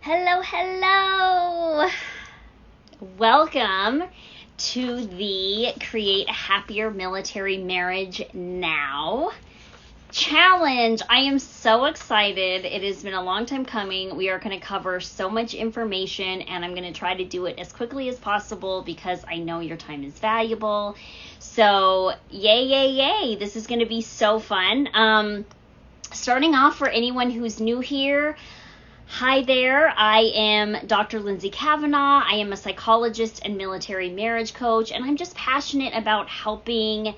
Hello, hello. Welcome to the Create a Happier Military Marriage Now challenge. I am so excited. It has been a long time coming. We are going to cover so much information, and I'm going to try to do it as quickly as possible because I know your time is valuable. So yay, yay, yay. This is going to be so fun. Starting off, for anyone who's new here, hi there, I am Dr. Lindsay Kavanaugh. I am a psychologist and military marriage coach, and I'm just passionate about helping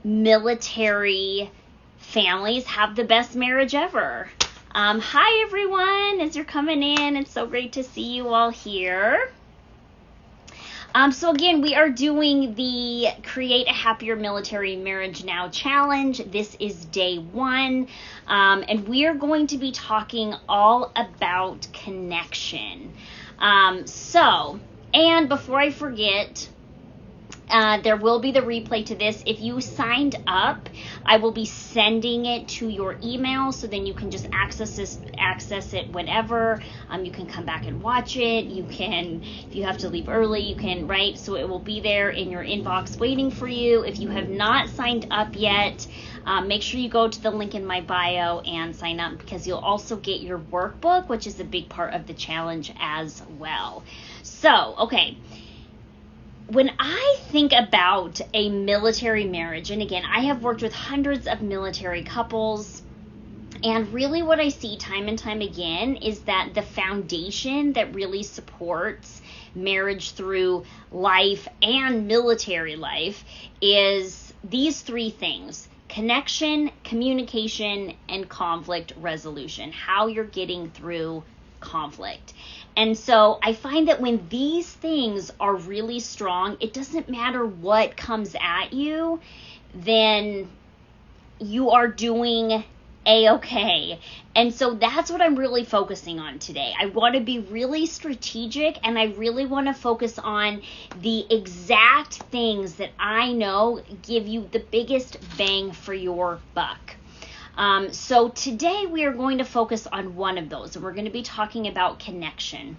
military families have the best marriage ever. Hi everyone, as you're coming in, it's so great to see you all here. So again, we are doing the Create a Happier Military Marriage Now challenge. This is day 1, and we are going to be talking all about connection. And before I forget, there will be the replay to this. If you signed up, I will be sending it to your email, so then you can just access it whenever. You can come back and watch it. You can, if you have to leave early, you can, right? So it will be there in your inbox waiting for you. If you have not signed up yet, make sure you go to the link in my bio and sign up, because you'll also get your workbook, which is a big part of the challenge as well. So, okay. When I think about a military marriage, and again, I have worked with hundreds of military couples, and really what I see time and time again is that the foundation that really supports marriage through life and military life is these 3 things: connection, communication, and conflict resolution, how you're getting through conflict. And so I find that when these things are really strong, it doesn't matter what comes at you, then you are doing A-okay. And so that's what I'm really focusing on today. I want to be really strategic, and I really want to focus on the exact things that I know give you the biggest bang for your buck. So today we are going to focus on one of those, and we're going to be talking about connection.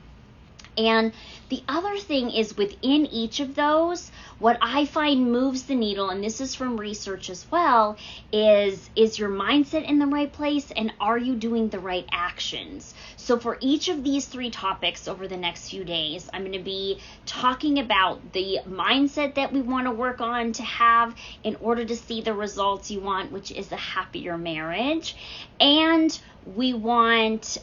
And the other thing is, within each of those, what I find moves the needle, and this is from research as well, is your mindset in the right place, and are you doing the right actions? So for each of these 3 topics over the next few days, I'm going to be talking about the mindset that we want to work on to have in order to see the results you want, which is a happier marriage. And we want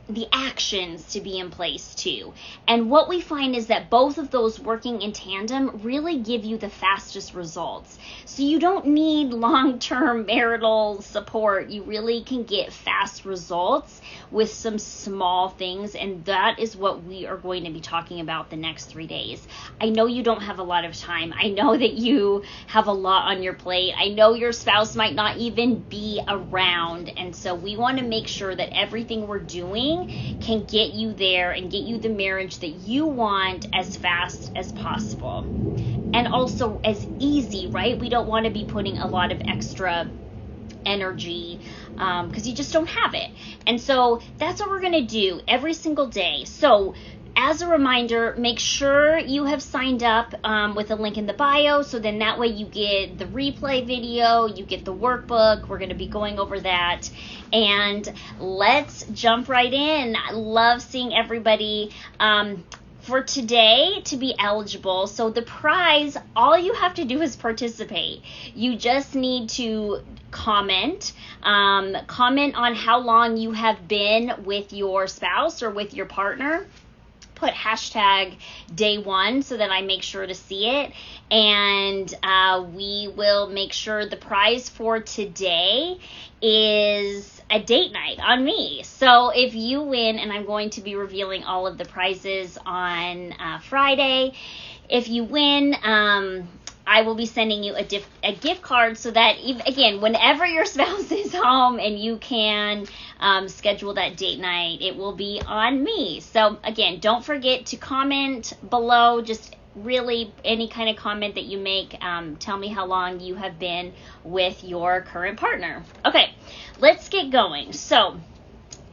the actions to be in place too. And what we find is that both of those working in tandem really give you the fastest results. So you don't need long-term marital support. You really can get fast results with some small things, and that is what we are going to be talking about the next 3 days. I know you don't have a lot of time. I know that you have a lot on your plate. I know your spouse might not even be around, and so we want to make sure that everything we're doing can get you there and get you the marriage that you want as fast as possible, and also as easy, right? We don't want to be putting a lot of extra energy because you just don't have it. And so that's what we're going to do every single day. So as a reminder, make sure you have signed up with a link in the bio, so then that way you get the replay video, you get the workbook. We're going to be going over that, and let's jump right in. I love seeing everybody. For today, to be eligible, so the prize, all you have to do is participate. You just need to comment on how long you have been with your spouse or with your partner. Put hashtag day 1 so that I make sure to see it, and we will make sure the prize for today is a date night on me. So if you win, and I'm going to be revealing all of the prizes on Friday, if you win, I will be sending you a gift card, so that, again, whenever your spouse is home and you can schedule that date night, it will be on me. So again, don't forget to comment below. Just really any kind of comment that you make, tell me how long you have been with your current partner. Okay, let's get going. So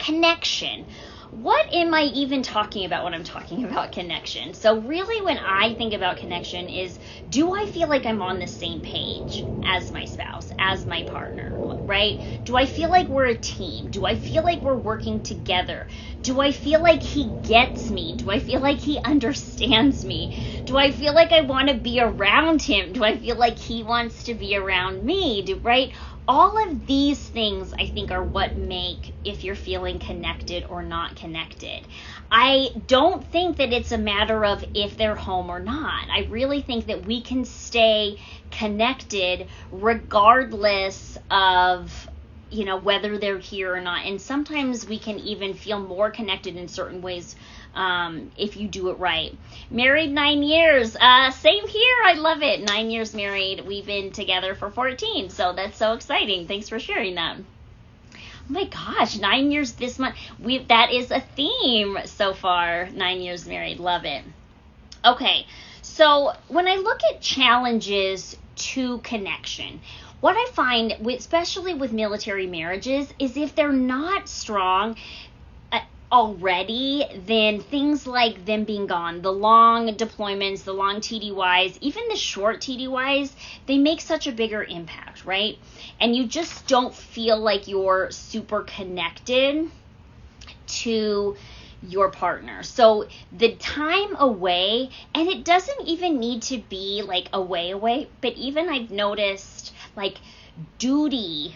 connection. What am I even talking about when I'm talking about connection? So really when I think about connection is, do I feel like I'm on the same page as my spouse, as my partner, right? Do I feel like we're a team? Do I feel like we're working together? Do I feel like he gets me? Do I feel like he understands me? Do I feel like I want to be around him? Do I feel like he wants to be around me? Right? All of these things, I think, are what make if you're feeling connected or not connected. I don't think that it's a matter of if they're home or not. I really think that we can stay connected regardless of, whether they're here or not. And sometimes we can even feel more connected in certain ways if you do it right. Married 9 years. Same here. I love it. 9 years married. We've been together for 14. So that's so exciting. Thanks for sharing that. Oh my gosh, 9 years this month. That is a theme so far. 9 years married. Love it. Okay. So when I look at challenges to connection, what I find, especially with military marriages, is if they're not strong already, then things like them being gone, the long deployments, the long TDYs, even the short TDYs, they make such a bigger impact, right? And you just don't feel like you're super connected to your partner. So the time away, and it doesn't even need to be like away, but even I've noticed like duty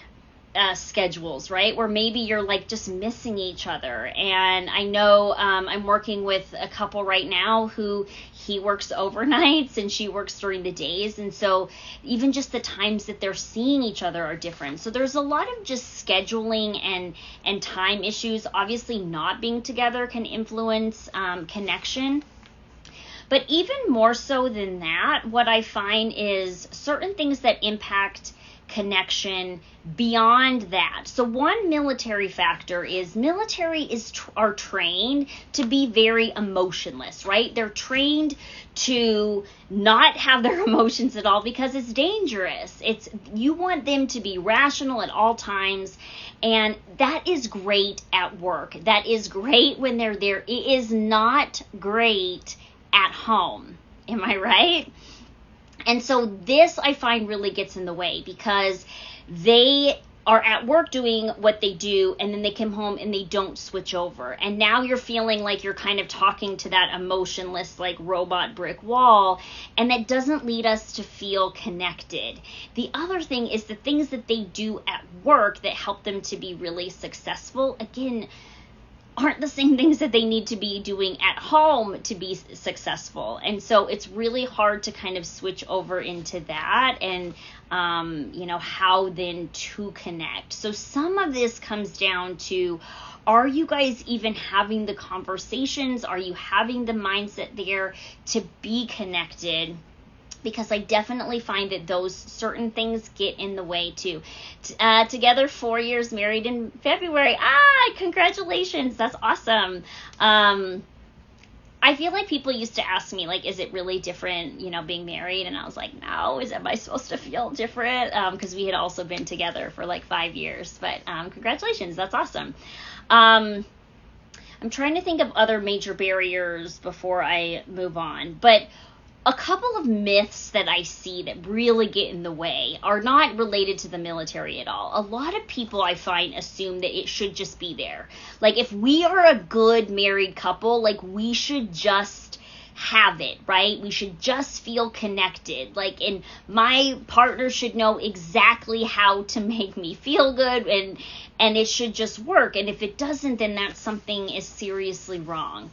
schedules, right? Where maybe you're like just missing each other. And I know I'm working with a couple right now who he works overnights and she works during the days. And so even just the times that they're seeing each other are different. So there's a lot of just scheduling and time issues. Obviously not being together can influence connection. But even more so than that, what I find is certain things that impact connection beyond that. So one military factor is military are trained to be very emotionless, right? They're trained to not have their emotions at all because it's dangerous. You want them to be rational at all times, and that is great at work. That is great when they're there. It is not great at home. Am I right? And so this I find really gets in the way because they are at work doing what they do and then they come home and they don't switch over. And now you're feeling like you're kind of talking to that emotionless like robot brick wall, and that doesn't lead us to feel connected. The other thing is the things that they do at work that help them to be really successful, again, aren't the same things that they need to be doing at home to be successful. And so it's really hard to kind of switch over into that and, how then to connect. So some of this comes down to, are you guys even having the conversations? Are you having the mindset there to be connected? Because I definitely find that those certain things get in the way too. Together 4 years, married in February. Congratulations. That's awesome. I feel like people used to ask me, like, is it really different, being married? And I was like, no, am I supposed to feel different? Because we had also been together for like 5 years. But congratulations. That's awesome. I'm trying to think of other major barriers before I move on. But a couple of myths that I see that really get in the way are not related to the military at all. A lot of people I find assume that it should just be there. Like if we are a good married couple, like we should just have it, right? We should just feel connected. Like, and my partner should know exactly how to make me feel good, and it should just work. And if it doesn't, then that's something is seriously wrong,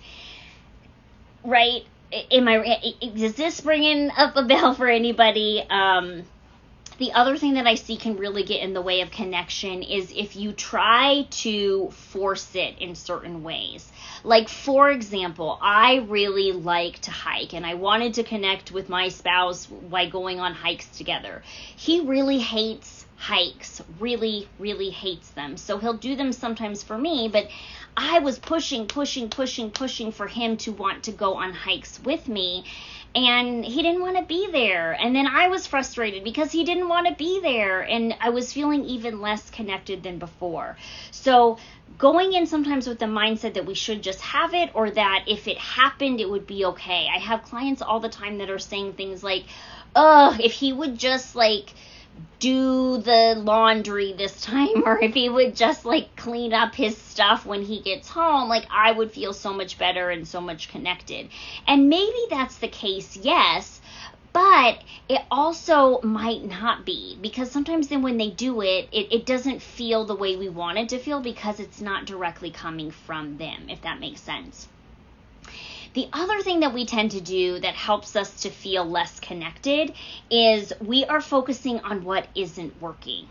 right? Is this bringing up a bell for anybody? The other thing that I see can really get in the way of connection is if you try to force it in certain ways. Like, for example, I really like to hike and I wanted to connect with my spouse by going on hikes together. He really hates hikes, really, really hates them. So he'll do them sometimes for me, but I was pushing for him to want to go on hikes with me. and he didn't want to be there. And then I was frustrated because he didn't want to be there, and I was feeling even less connected than before. So going in sometimes with the mindset that we should just have it, or that if it happened, it would be okay. I have clients all the time that are saying things like, if he would just like do the laundry this time, or if he would just like clean up his stuff when he gets home, like I would feel so much better and so much connected. And maybe that's the case, yes, but it also might not be, because sometimes then when they do it, it doesn't feel the way we want it to feel, because it's not directly coming from them, if that makes sense. The other thing that we tend to do that helps us to feel less connected is we are focusing on what isn't working,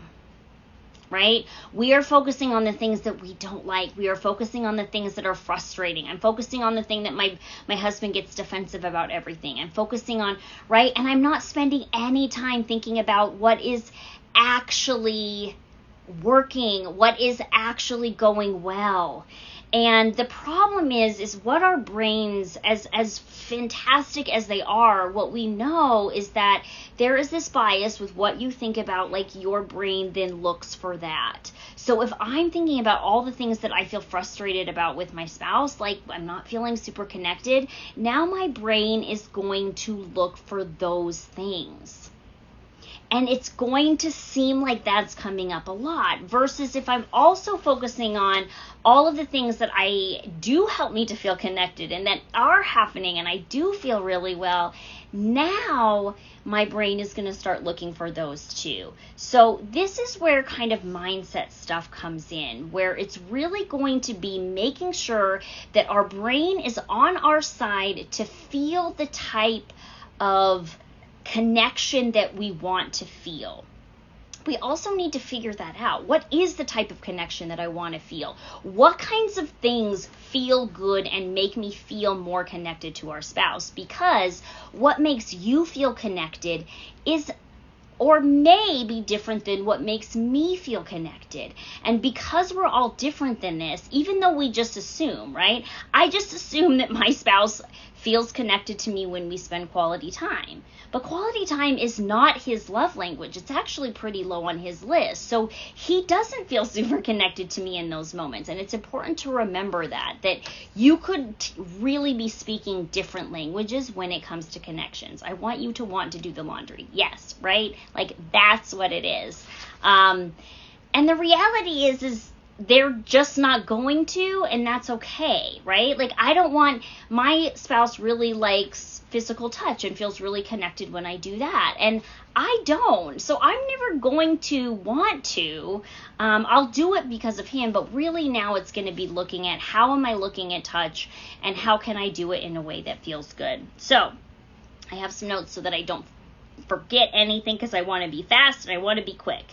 right? We are focusing on the things that we don't like. We are focusing on the things that are frustrating. I'm focusing on the thing that my husband gets defensive about everything. I'm focusing on, right? And I'm not spending any time thinking about what is actually working, what is actually going well. And the problem is what our brains, as fantastic as they are, what we know is that there is this bias with what you think about, like your brain then looks for that. So if I'm thinking about all the things that I feel frustrated about with my spouse, like I'm not feeling super connected, now my brain is going to look for those things. And it's going to seem like that's coming up a lot, versus if I'm also focusing on all of the things that I do help me to feel connected and that are happening and I do feel really well, now my brain is going to start looking for those too. So this is where kind of mindset stuff comes in, where it's really going to be making sure that our brain is on our side to feel the type of connection that we want to feel. We also need to figure that out. What is the type of connection that I want to feel? What kinds of things feel good and make me feel more connected to our spouse? Because what makes you feel connected is or may be different than what makes me feel connected. And because we're all different than this, even though we just assume, right? I just assume that my spouse feels connected to me when we spend quality time. But quality time is not his love language. It's actually pretty low on his list. So he doesn't feel super connected to me in those moments. And it's important to remember that you could really be speaking different languages when it comes to connections. I want you to want to do the laundry. Yes, right? Like that's what it is. And the reality is they're just not going to, and that's okay, right? Like I don't want, my spouse really likes physical touch and feels really connected when I do that, and I don't, so I'm never going to want to. I'll do it because of him, but really now it's going to be looking at how am I looking at touch and how can I do it in a way that feels good. So I have some notes so that I don't forget anything, because I want to be fast and I want to be quick.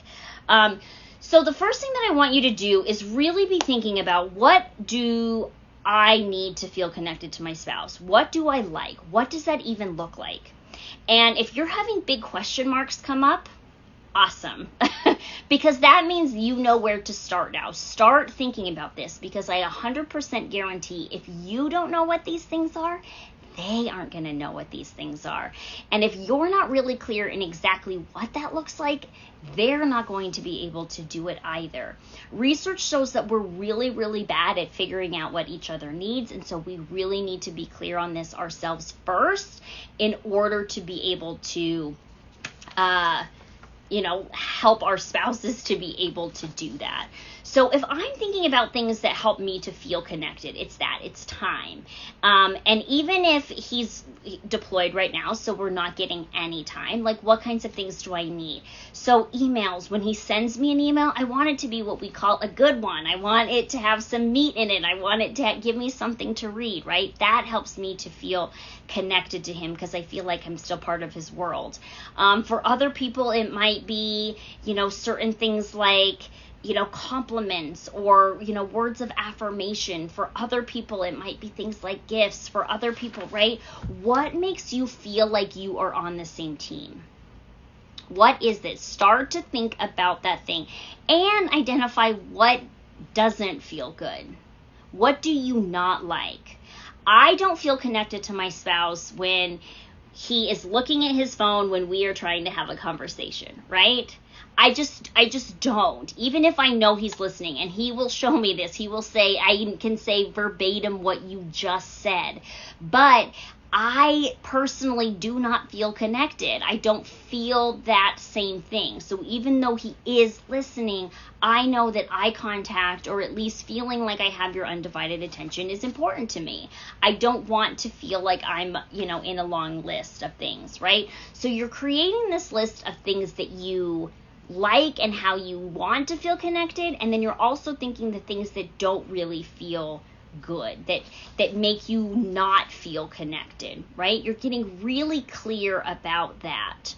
So the first thing that I want you to do is really be thinking about, what do I need to feel connected to my spouse? What do I like? What does that even look like? And if you're having big question marks come up, awesome. Because that means you know where to start now. Start thinking about this, because I 100% guarantee if you don't know what these things are, they aren't going to know what these things are. And if you're not really clear in exactly what that looks like, they're not going to be able to do it either. Research shows that we're really, really bad at figuring out what each other needs. And so we really need to be clear on this ourselves first in order to be able to, help our spouses to be able to do that. So if I'm thinking about things that help me to feel connected, it's time. And even if he's deployed right now, so we're not getting any time, like what kinds of things do I need? So emails, when he sends me an email, I want it to be what we call a good one. I want it to have some meat in it. I want it to give me something to read, right? That helps me to feel connected to him, because I feel like I'm still part of his world. For other people, it might be, certain things like, compliments or, words of affirmation. For other people, it might be things like gifts. For other people, right? What makes you feel like you are on the same team? What is this? Start to think about that thing and identify what doesn't feel good. What do you not like? I don't feel connected to my spouse when he is looking at his phone when we are trying to have a conversation, right? I just don't. Even if I know he's listening, and he will show me this, he will say, I can say verbatim what you just said. But I personally do not feel connected. I don't feel that same thing. So even though he is listening, I know that eye contact, or at least feeling like I have your undivided attention, is important to me. I don't want to feel like I'm, in a long list of things, right? So you're creating this list of things that you like and how you want to feel connected, and then you're also thinking the things that don't really feel good, that make you not feel connected, right? You're getting really clear about that.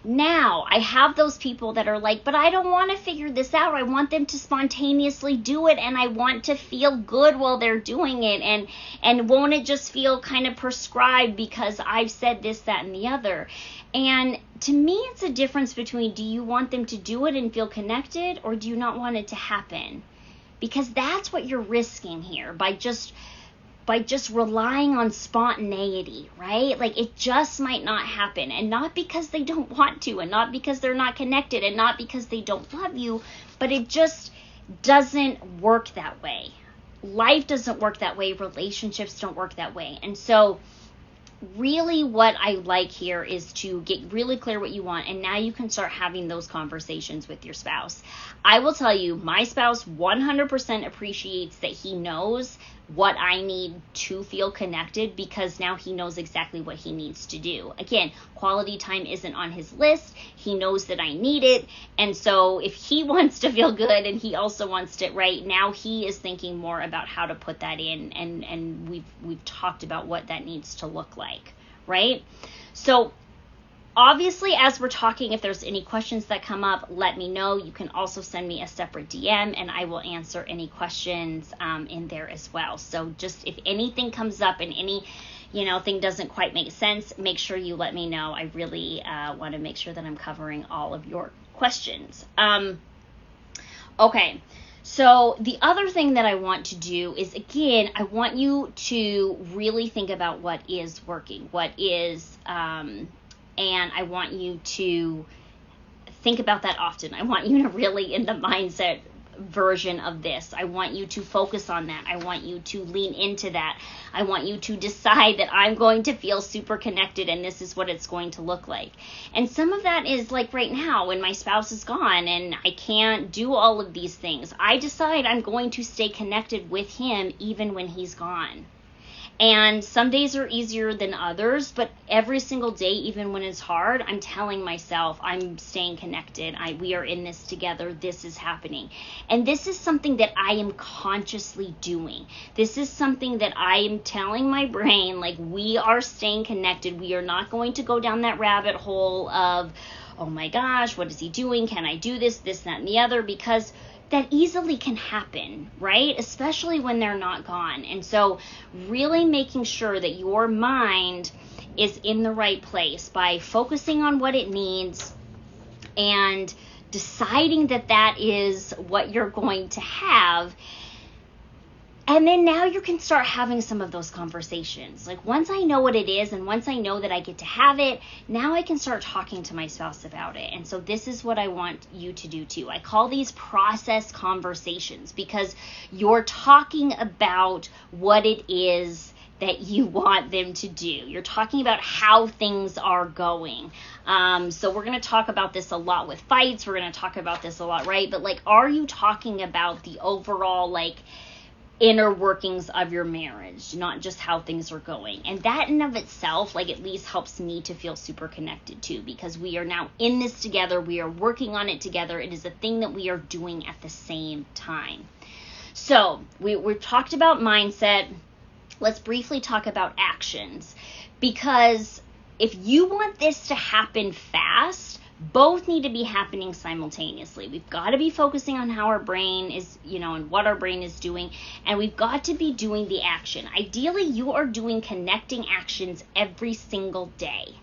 Now, I have those people that are like, but I don't want to figure this out. I want them to spontaneously do it, and I want to feel good while they're doing it, and won't it just feel kind of prescribed because I've said this, that, and the other? And to me, it's a difference between, do you want them to do it and feel connected, or do you not want it to happen? Because that's what you're risking here by just relying on spontaneity, right? Like, it just might not happen, and not because they don't want to, and not because they're not connected, and not because they don't love you, but it just doesn't work that way. Life doesn't work that way. Relationships don't work that way. And so really what I like here is to get really clear what you want, and now you can start having those conversations with your spouse. I will tell you, my spouse 100% appreciates that he knows what I need to feel connected, because now he knows exactly what he needs to do. Again, quality time isn't on his list. He knows that I need it. And so if he wants to feel good and he also wants it right, now he is thinking more about how to put that in, and we've talked about what that needs to look like, right? So obviously, as we're talking, if there's any questions that come up, let me know. You can also send me a separate DM, and I will answer any questions in there as well. So just if anything comes up and any thing doesn't quite make sense, make sure you let me know. I really want to make sure that I'm covering all of your questions. Okay. So the other thing that I want to do is, again, I want you to really think about what is working, what is, and I want you to think about that often. I want you to really, in the mindset version of this, I want you to focus on that. I want you to lean into that. I want you to decide that I'm going to feel super connected, and this is what it's going to look like. And some of that is like right now when my spouse is gone and I can't do all of these things. I decide I'm going to stay connected with him even when he's gone. And some days are easier than others, but every single day, even when it's hard, I'm telling myself I'm staying connected. We are in this together. This is happening. And this is something that I am consciously doing. This is something that I am telling my brain, like, we are staying connected. We are not going to go down that rabbit hole of, oh my gosh, what is he doing? Can I do this, that, and the other? Because that easily can happen, right? Especially when they're not gone. And so really making sure that your mind is in the right place by focusing on what it needs and deciding that that is what you're going to have. And then now you can start having some of those conversations. Like, once I know what it is, and once I know that I get to have it, now I can start talking to my spouse about it. And so this is what I want you to do too. I call these process conversations, because you're talking about what it is that you want them to do. You're talking about how things are going. So we're going to talk about this a lot with fights. We're going to talk about this a lot, right? But like, are you talking about the overall, like, inner workings of your marriage, not just how things are going? And that in of itself, like, at least helps me to feel super connected too, because we are now in this together. We are working on it together. It is a thing that we are doing at the same time. So we've talked about mindset. Let's briefly talk about actions, because if you want this to happen fast, both need to be happening simultaneously. We've got to be focusing on how our brain is, and what our brain is doing, and we've got to be doing the action. Ideally, you are doing connecting actions every single day,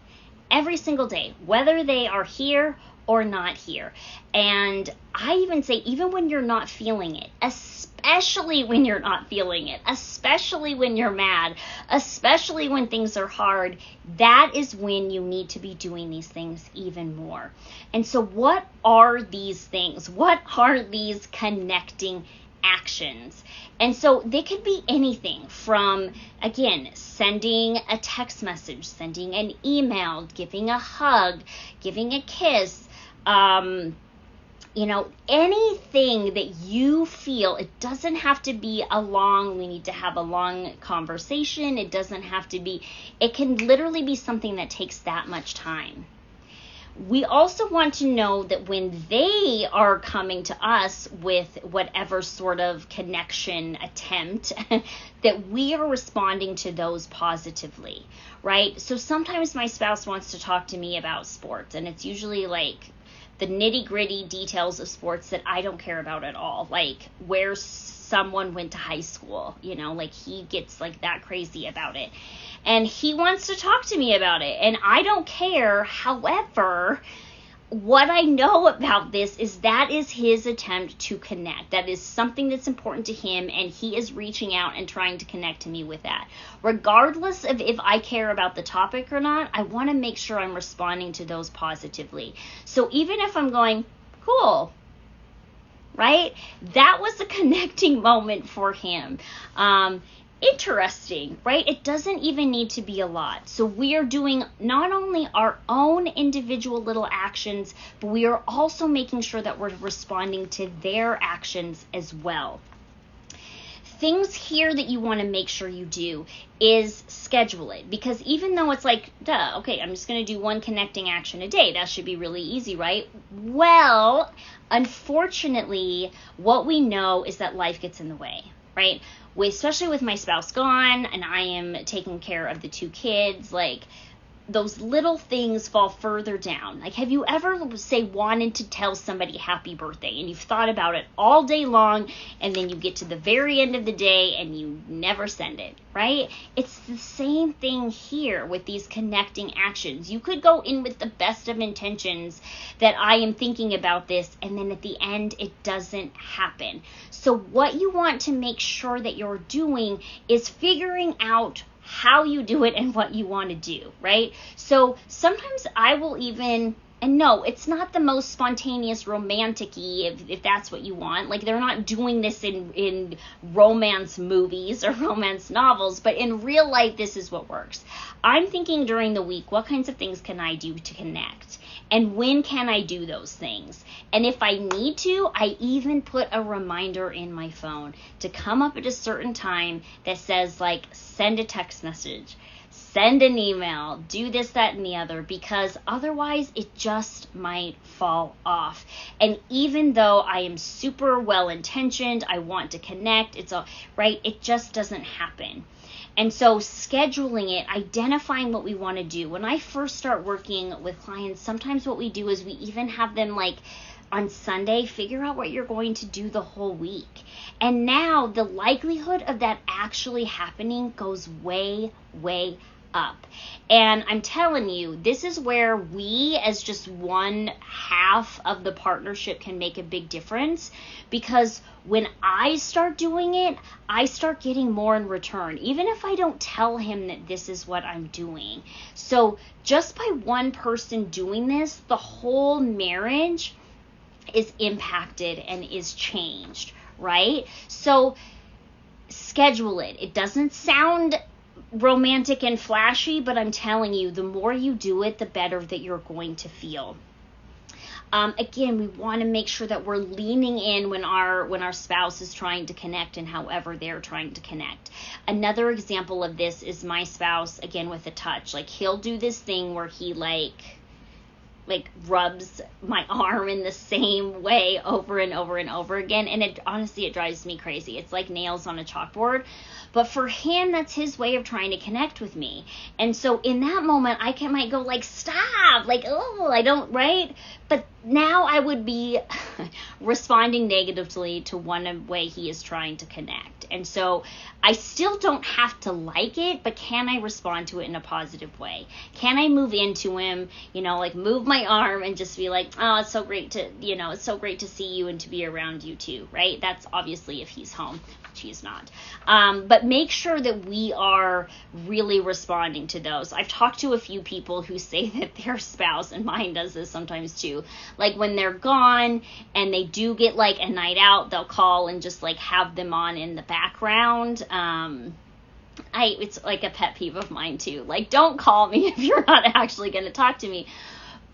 whether they are here or not here. And I even say, even when you're not feeling it, especially especially when you're not feeling it, especially when you're mad, especially when things are hard. That is when you need to be doing these things even more. And so what are these things? What are these connecting actions? And so they could be anything from, again, sending a text message, sending an email, giving a hug, giving a kiss, anything that you feel. It doesn't have to be we need to have a long conversation. It doesn't have to be, it can literally be something that takes that much time. We also want to know that when they are coming to us with whatever sort of connection attempt, that we are responding to those positively, right? So sometimes my spouse wants to talk to me about sports, and it's usually like the nitty-gritty details of sports that I don't care about at all, like where someone went to high school, like he gets like that crazy about it. And he wants to talk to me about it, and I don't care. However, what I know about this is that is his attempt to connect. That is something that's important to him, and he is reaching out and trying to connect to me with that. Regardless of if I care about the topic or not, I want to make sure I'm responding to those positively. So even if I'm going, cool, right? That was a connecting moment for him. Interesting, right? It doesn't even need to be a lot. So we are doing not only our own individual little actions, but we are also making sure that we're responding to their actions as well. Things here that you want to make sure you do is schedule it, because even though it's like, okay, I'm just going to do one connecting action a day, that should be really easy, right? Well, unfortunately, what we know is that life gets in the way, right? Especially with my spouse gone and I am taking care of the 2 kids, like those little things fall further down. Like, have you ever, wanted to tell somebody happy birthday and you've thought about it all day long, and then you get to the very end of the day and you never send it, right? It's the same thing here with these connecting actions. You could go in with the best of intentions that I am thinking about this, and then at the end it doesn't happen. So what you want to make sure that you're doing is figuring out how you do it and what you want to do, right? So sometimes I will even, and no, it's not the most spontaneous romantic-y if that's what you want. Like, they're not doing this in romance movies or romance novels, but in real life, this is what works. I'm thinking during the week, what kinds of things can I do to connect? And when can I do those things? And if I need to, I even put a reminder in my phone to come up at a certain time that says, like, send a text message, send an email, do this, that, and the other, because otherwise it just might fall off. And even though I am super well-intentioned, I want to connect, it's all right, it just doesn't happen. And so scheduling it, identifying what we want to do. When I first start working with clients, sometimes what we do is we even have them, like, on Sunday, figure out what you're going to do the whole week. And now the likelihood of that actually happening goes way, way up. And I'm telling you, this is where we, as just one half of the partnership, can make a big difference, because when I start doing it, I start getting more in return, even if I don't tell him that this is what I'm doing. So just by one person doing this, the whole marriage is impacted and is changed, right? So schedule it. It doesn't sound romantic and flashy, but I'm telling you, the more you do it, the better that you're going to feel. Again, we want to make sure that we're leaning in when our spouse is trying to connect and however they're trying to connect. Another example of this is my spouse, again, with a touch. Like, he'll do this thing where he like rubs my arm in the same way over and over and over again, and it drives me crazy. It's like nails on a chalkboard. But for him, that's his way of trying to connect with me. And so in that moment, might go like, stop, like, oh, I don't, right? But now I would be responding negatively to one way he is trying to connect. And so I still don't have to like it, but can I respond to it in a positive way? Can I move into him, like move my arm and just be like, oh, it's so great to see you and to be around you too, right? That's obviously if he's home, which he's not. But make sure that we are really responding to those. I've talked to a few people who say that their spouse, and mine does this sometimes too, like when they're gone and they do get like a night out, they'll call and just like have them on in the background. It's like a pet peeve of mine too. Like, don't call me if you're not actually going to talk to me.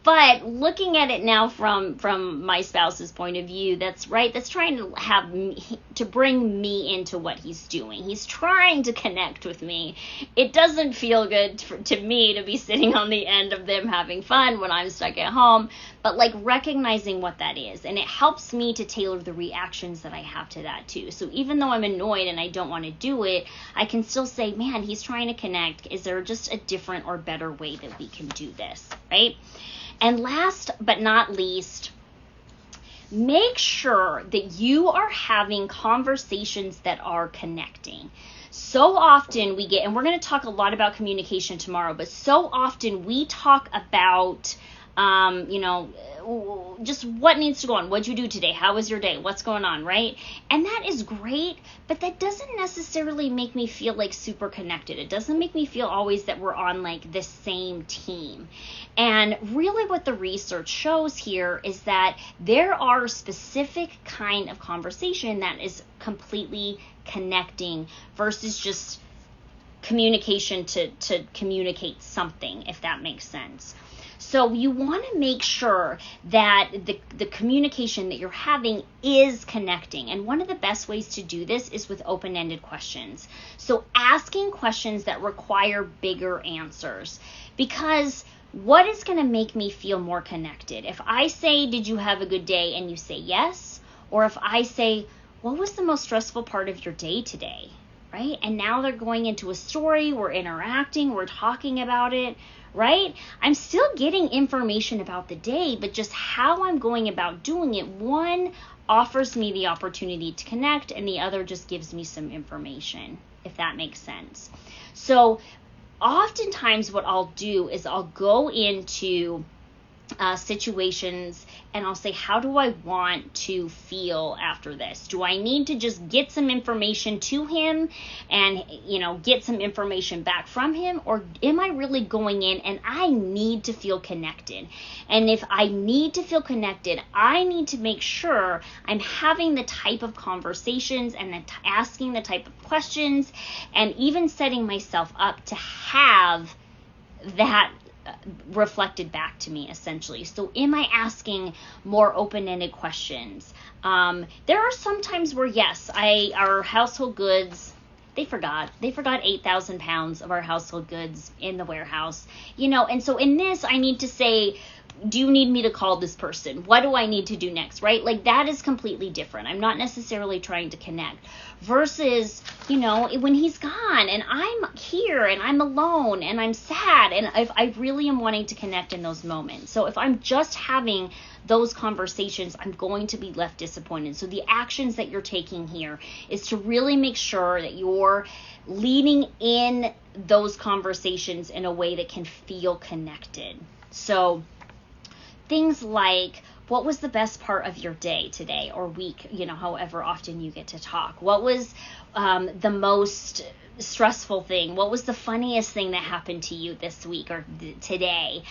But looking at it now from my spouse's point of view, that's right. That's trying to bring me into what he's doing. He's trying to connect with me. It doesn't feel good to me to be sitting on the end of them having fun when I'm stuck at home. But like recognizing what that is, and it helps me to tailor the reactions that I have to that too. So even though I'm annoyed and I don't want to do it, I can still say, man, he's trying to connect. Is there just a different or better way that we can do this, right? And last but not least, make sure that you are having conversations that are connecting. So often we get, and we're going to talk a lot about communication tomorrow, but so often we talk about, just what needs to go on. What'd you do today? How was your day? What's going on, right? And that is great, but that doesn't necessarily make me feel like super connected. It doesn't make me feel always that we're on like the same team. And really what the research shows here is that there are specific kind of conversation that is completely connecting versus just communication to communicate something, if that makes sense. So you want to make sure that the communication that you're having is connecting. And one of the best ways to do this is with open-ended questions. So asking questions that require bigger answers. Because what is going to make me feel more connected? If I say, did you have a good day? And you say yes. Or if I say, what was the most stressful part of your day today? Right? And now they're going into a story. We're interacting. We're talking about it. Right? I'm still getting information about the day, but just how I'm going about doing it, one offers me the opportunity to connect, and the other just gives me some information, if that makes sense. So oftentimes what I'll do is I'll go into situations and I'll say, how do I want to feel after this? Do I need to just get some information to him and, get some information back from him? Or am I really going in and I need to feel connected? And if I need to feel connected, I need to make sure I'm having the type of conversations and asking the type of questions and even setting myself up to have that reflected back to me, essentially. So am I asking more open-ended questions? There are some times where, yes, our household goods, they forgot 8,000 pounds of our household goods in the warehouse, and so in this, I need to say, do you need me to call this person? What do I need to do next, right? Like, that is completely different. I'm not necessarily trying to connect versus, when he's gone and I'm here and I'm alone and I'm sad and I really am wanting to connect in those moments. So if I'm just having those conversations, I'm going to be left disappointed. So the actions that you're taking here is to really make sure that you're leading in those conversations in a way that can feel connected. So things like, what was the best part of your day today or week, however often you get to talk? What was the most stressful thing? What was the funniest thing that happened to you this week or today?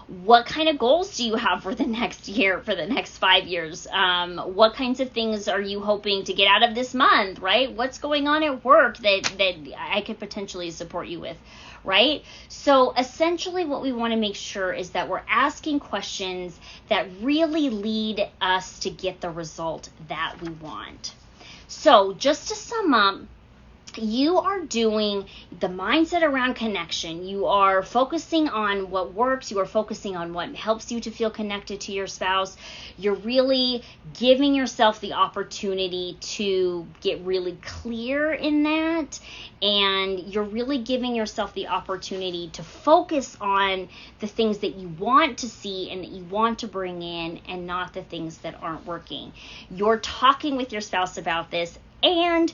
What kind of goals do you have for the next year, for the next 5 years? What kinds of things are you hoping to get out of this month, right? What's going on at work that I could potentially support you with, right? So essentially what we want to make sure is that we're asking questions that really lead us to get the result that we want. So just to sum up, you are doing the mindset around connection. You are focusing on what works. You are focusing on what helps you to feel connected to your spouse. You're really giving yourself the opportunity to get really clear in that. And you're really giving yourself the opportunity to focus on the things that you want to see and that you want to bring in, and not the things that aren't working. You're talking with your spouse about this, and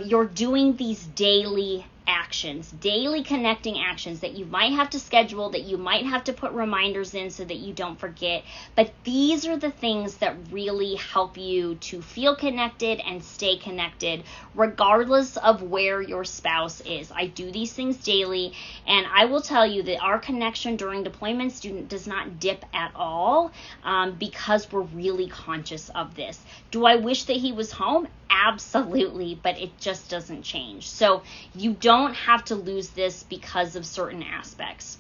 you're doing these daily actions, daily connecting actions that you might have to schedule, that you might have to put reminders in so that you don't forget. But these are the things that really help you to feel connected and stay connected, regardless of where your spouse is. I do these things daily, and I will tell you that our connection during deployments does not dip at all, because we're really conscious of this. Do I wish that he was home? Absolutely, but it just doesn't change. So you don't have to lose this because of certain aspects.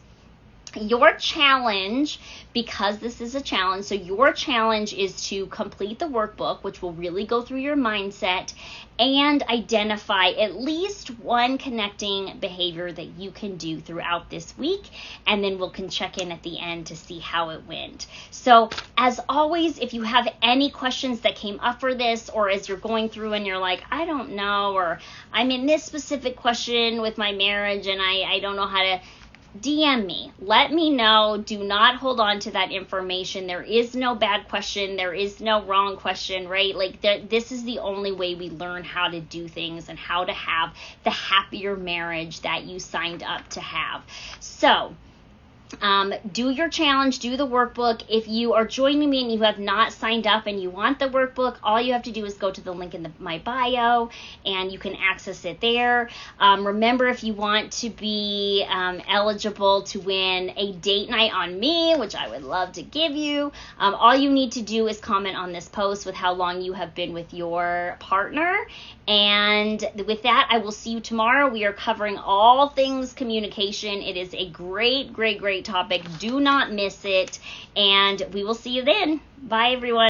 Your challenge, because this is a challenge, so your challenge is to complete the workbook, which will really go through your mindset, and identify at least one connecting behavior that you can do throughout this week, and then we can check in at the end to see how it went. So as always, if you have any questions that came up for this, or as you're going through and you're like, I don't know, or I'm in this specific question with my marriage and I don't know how to, DM me. Let me know. Do not hold on to that information. There is no bad question. There is no wrong question, right? Like this is the only way we learn how to do things and how to have the happier marriage that you signed up to have. So do your challenge, do the workbook. If you are joining me and you have not signed up and you want the workbook, all you have to do is go to the link in my bio and you can access it there. Remember, if you want to be eligible to win a date night on me, which I would love to give you, all you need to do is comment on this post with how long you have been with your partner. And with that, I will see you tomorrow. We are covering all things communication. It is a great, great, great topic. Do not miss it. And we will see you then. Bye, everyone.